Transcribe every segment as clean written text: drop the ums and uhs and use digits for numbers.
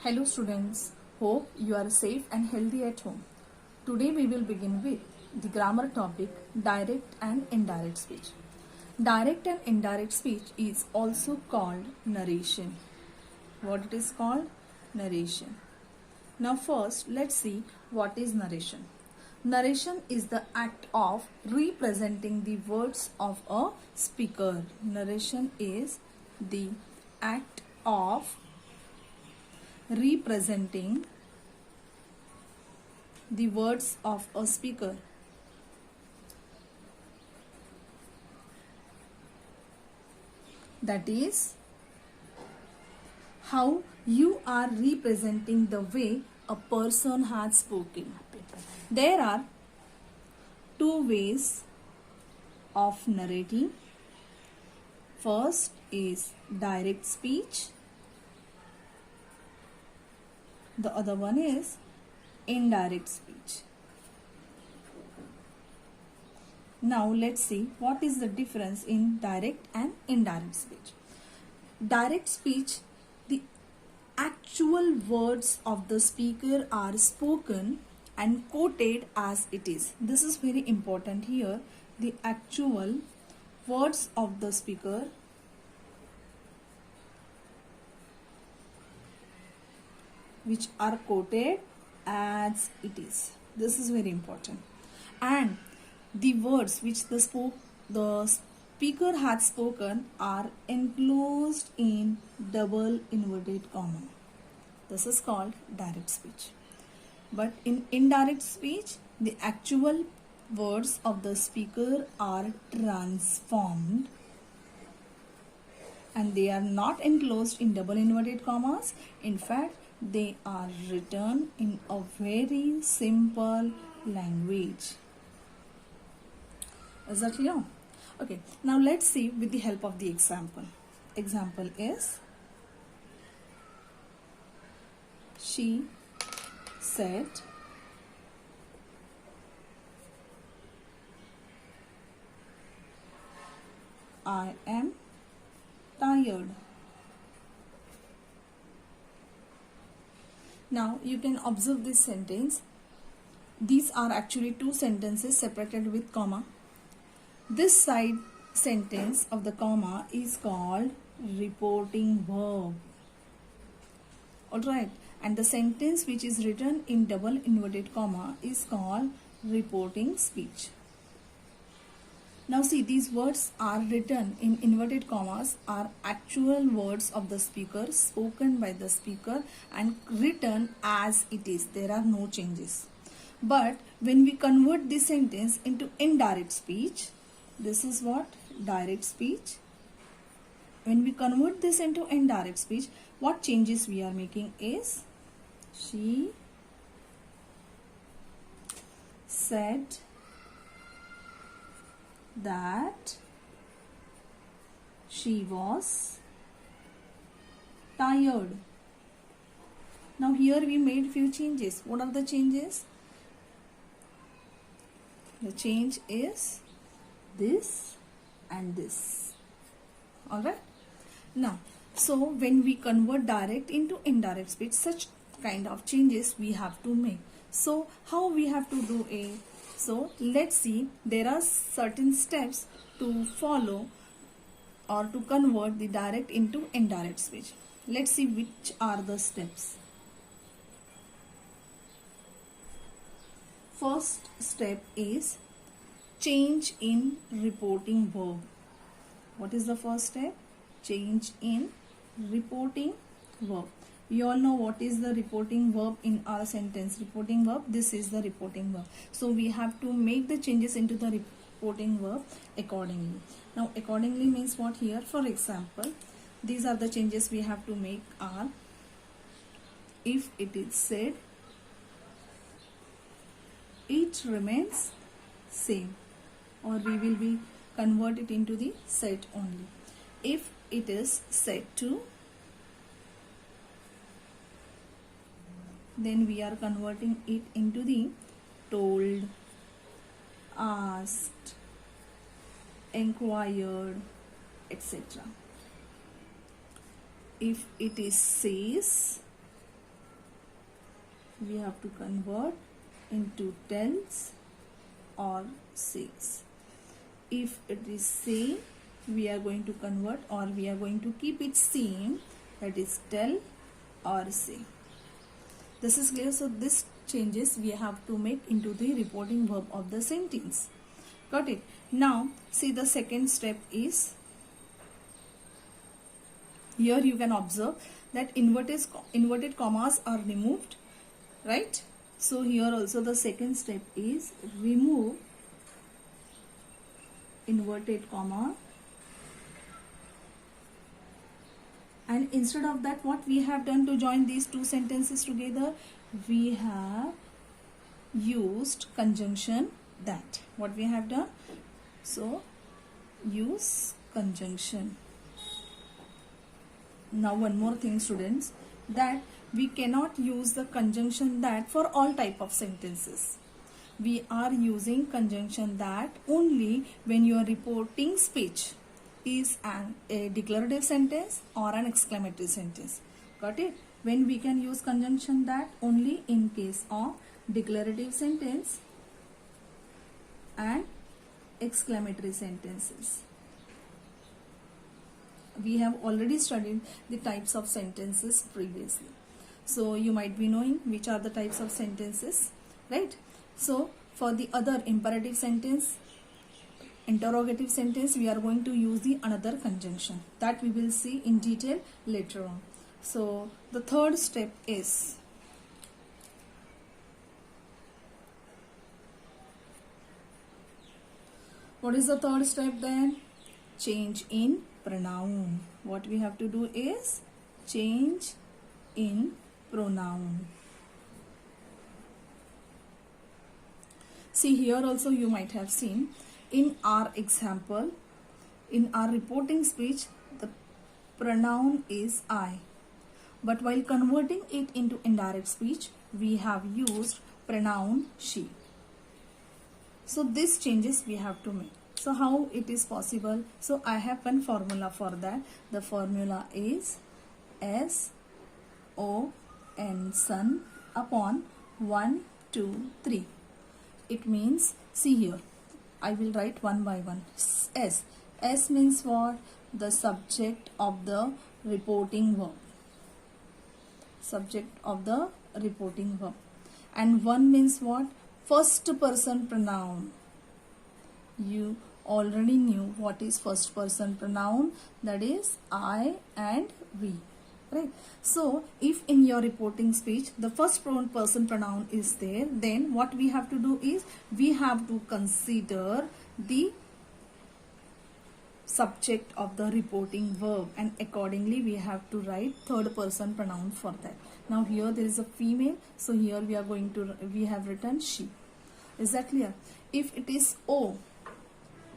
Hello students, hope you are safe and healthy at home. Today we will begin with the grammar topic direct and indirect speech. Direct and indirect speech is also called narration. What it is called? Narration. Now first let's see what is narration. Narration is the act of representing the words of a speaker. Narration is the act of representing the words of a speaker. That is how you are representing the way a person has spoken. There are two ways of narrating. First is direct speech. The other one is indirect speech. Now let's see what is the difference in direct and indirect speech. Direct speech, the actual words of the speaker are spoken and quoted as it is. This is very important here. The actual words of the speaker which are quoted as it is. This is very important. And the words which the speaker had spoken are enclosed in double inverted comma. This is called direct speech. But in indirect speech, the actual words of the speaker are transformed and they are not enclosed in double inverted commas. In fact, they are written in a very simple language. Is that clear? Okay, now let's see with the help of the example. Example is, she said, I am tired. Now you can observe this sentence. These are actually two sentences separated with comma. This side sentence of the comma is called reporting verb. Alright, and the sentence which is written in double inverted comma is called reporting speech. Now see, these words are written in inverted commas are actual words of the speaker, spoken by the speaker and written as it is. There are no changes. But when we convert this sentence into indirect speech, this is what? Direct speech. When we convert this into indirect speech, what changes we are making is, she said that she was tired. Now here we made few changes. What are the changes? The change is this and this. Alright. Now, so when we convert direct into indirect speech, such kind of changes we have to make. So how we have to do it? So let's see, there are certain steps to follow or to convert the direct into indirect speech. Let's see which are the steps. First step is change in reporting verb. What is the first step? Change in reporting verb. We all know what is the reporting verb in our sentence. Reporting verb, this is the reporting verb. So we have to make the changes into the reporting verb accordingly. Now accordingly means what here? For example, these are the changes we have to make are, if it is said, it remains same, or we will be convert it into the said only. If it is said to, then we are converting it into the told, asked, inquired, etc. If it is says, we have to convert into tells or says. If it is say, we are going to convert, or we are going to keep it same, that is tell or say. This is clear. So this changes we have to make into the reporting verb of the sentence. Got it? Now see, the second step is, here you can observe that inverted commas are removed, right? So here also the second step is remove inverted comma, and instead of that, what we have done to join these two sentences together, we have used conjunction that. What we have done? So use conjunction. Now one more thing, students, that we cannot use the conjunction that for all type of sentences. We are using conjunction that only when you are reporting speech is a declarative sentence or an exclamatory sentence. Got it? When we can use conjunction that only in case of declarative sentence and exclamatory sentences. We have already studied the types of sentences previously, so you might be knowing which are the types of sentences, right? So for the other imperative sentence, interrogative sentence, we are going to use the another conjunction that we will see in detail later on. So the third step is what is the third step then? Change in pronoun. What we have to do is change in pronoun. See, here also you might have seen in our example, in our reporting speech, the pronoun is I, but while converting it into indirect speech, we have used pronoun she. So these changes we have to make. So how it is possible? So I have one formula for that. The formula is S-O-N, son, upon 1, 2, 3. It means, see here, I will write one by one. S. S means what? The subject of the reporting verb. Subject of the reporting verb. And 1 means what? First person pronoun. You already knew what is first person pronoun, that is I and we, right? So if in your reporting speech the first person pronoun is there, then what we have to do is we have to consider the subject of the reporting verb, and accordingly we have to write third person pronoun for that. Now here there is a female, so here we have written she. Is that clear? If it is O,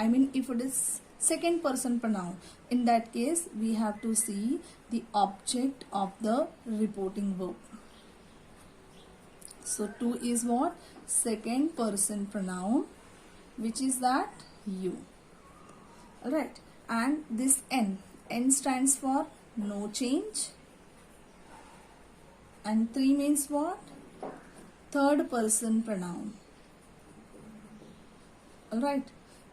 if it is second person pronoun, in that case we have to see the object of the reporting verb. So 2 is what? Second person pronoun, which is that? You. Alright, and this N stands for no change, and 3 means what? Third person pronoun. Alright,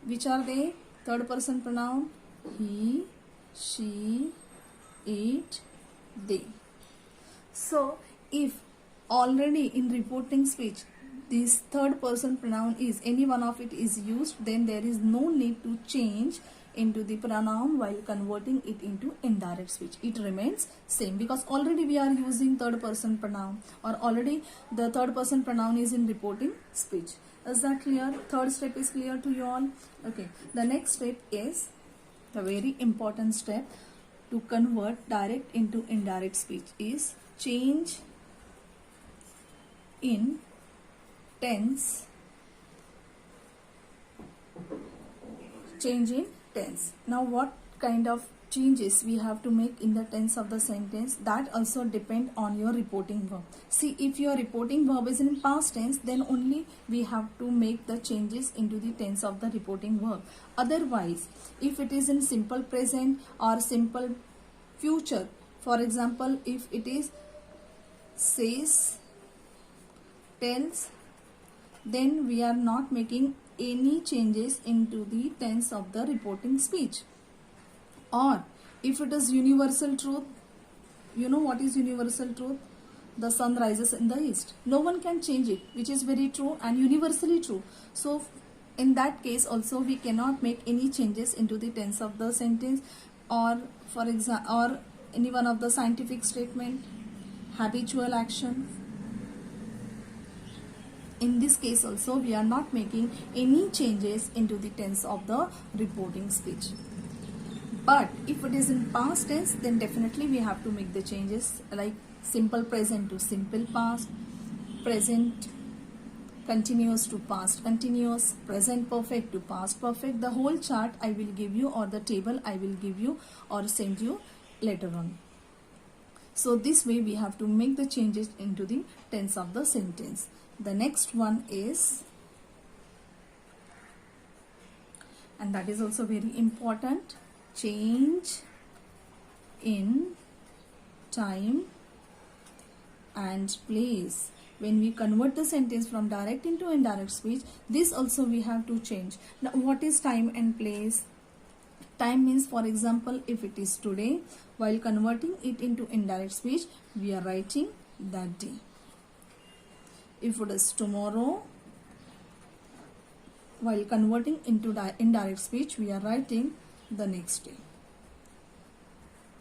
which are they? Third person pronoun: he, she, it, they. So if already in reporting speech this third person pronoun is any one of it is used, then there is no need to change into the pronoun while converting it into indirect speech. It remains same because already we are using third person pronoun, or already the third person pronoun is in reporting speech. Is that clear? Third step is clear to you all? Okay. The next step is the very important step to convert direct into indirect speech is change in tense. Change in tense. Now what kind of changes we have to make in the tense of the sentence, that also depend on your reporting verb. See, if your reporting verb is in past tense, then only we have to make the changes into the tense of the reporting verb. Otherwise, if it is in simple present or simple future, for example, if it is says tense, then we are not making any changes into the tense of the reporting speech. Or if it is universal truth, you know what is universal truth? The sun rises in the east. No one can change it, which is very true and universally true. So in that case also we cannot make any changes into the tense of the sentence, or for example, or any one of the scientific statement, habitual action. In this case also we are not making any changes into the tense of the reporting speech. But if it is in past tense, then definitely we have to make the changes, like simple present to simple past, present continuous to past continuous, present perfect to past perfect. The whole chart I will give you, or the table I will give you or send you later on. So this way we have to make the changes into the tense of the sentence. The next one is, and that is also very important, change in time and place. When we convert the sentence from direct into indirect speech, this also we have to change. Now what is time and place? Time means, for example, if it is today, while converting it into indirect speech, we are writing that day. If it is tomorrow, while converting into indirect speech, we are writing the next day.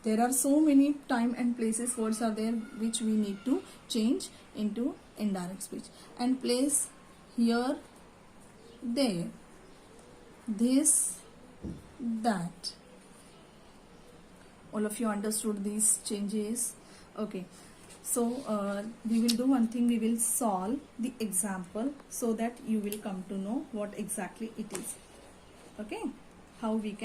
There are so many time and places words are there which we need to change into indirect speech. And place, here, there, this, that. All of you understood these changes? Okay. So we will do one thing, we will solve the example so that you will come to know what exactly it is. Okay, how we can